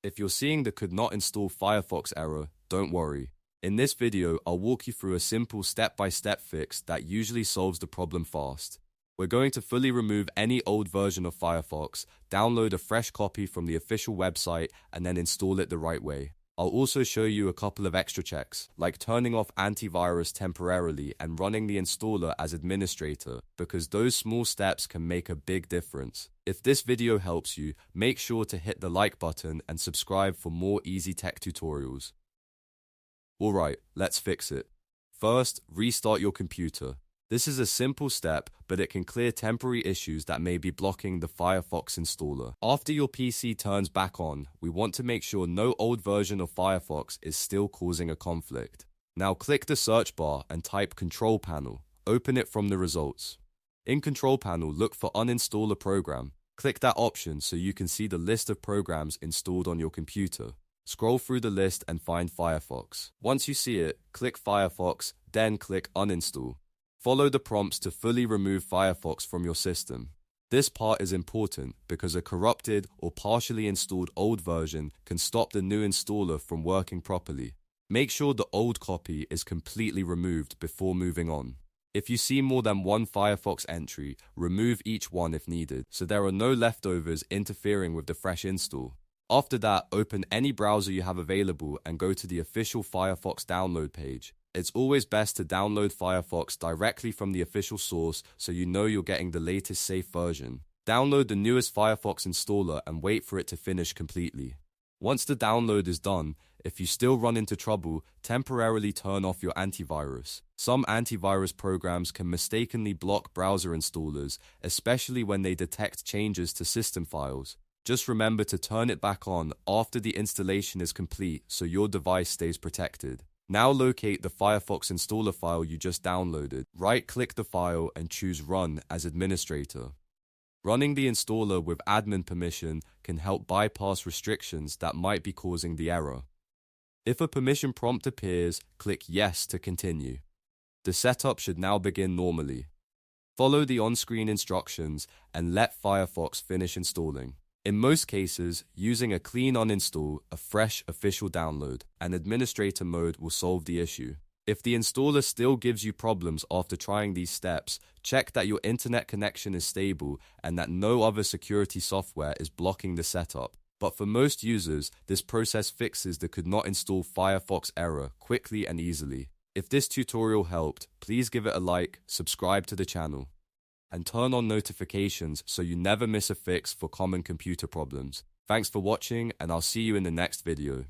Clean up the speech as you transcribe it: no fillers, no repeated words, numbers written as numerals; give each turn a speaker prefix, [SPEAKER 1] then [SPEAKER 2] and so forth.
[SPEAKER 1] If you're seeing the could not install Firefox error, don't worry. In this video, I'll walk you through a simple step-by-step fix that usually solves the problem fast. We're going to fully remove any old version of Firefox, download a fresh copy from the official website, and then install it the right way. I'll also show you a couple of extra checks, like turning off Antivirus temporarily and running the installer as administrator, because those small steps can make a big difference. If this video helps you, make sure to hit the like button and subscribe for more easy tech tutorials. Alright, let's fix it. First, restart your computer. This is a simple step, but it can clear temporary issues that may be blocking the Firefox installer. After your PC turns back on, we want to make sure no old version of Firefox is still causing a conflict. Now click the search bar and type Control Panel. Open it from the results. In Control Panel, look for Uninstall a program. Click that option so you can see the list of programs installed on your computer. Scroll through the list and find Firefox. Once you see it, click Firefox, then click Uninstall. Follow the prompts to fully remove Firefox from your system. This part is important because a corrupted or partially installed old version can stop the new installer from working properly. Make sure the old copy is completely removed before moving on. If you see more than one Firefox entry, remove each one if needed, so there are no leftovers interfering with the fresh install. After that, open any browser you have available and go to the official Firefox download page. It's always best to download Firefox directly from the official source so you know you're getting the latest safe version. Download the newest Firefox installer and wait for it to finish completely. Once the download is done, if you still run into trouble, temporarily turn off your antivirus. Some antivirus programs can mistakenly block browser installers, especially when they detect changes to system files. Just remember to turn it back on after the installation is complete so your device stays protected. Now locate the Firefox installer file you just downloaded. Right-click the file and choose Run as administrator. Running the installer with admin permission can help bypass restrictions that might be causing the error. If a permission prompt appears, click Yes to continue. The setup should now begin normally. Follow the on-screen instructions and let Firefox finish installing. In most cases, using a clean uninstall, a fresh official download, and administrator mode will solve the issue. If the installer still gives you problems after trying these steps, check that your internet connection is stable and that no other security software is blocking the setup. But for most users, this process fixes the could not install Firefox error quickly and easily. If this tutorial helped, please give it a like, subscribe to the channel, and turn on notifications so you never miss a fix for common computer problems. Thanks for watching, and I'll see you in the next video.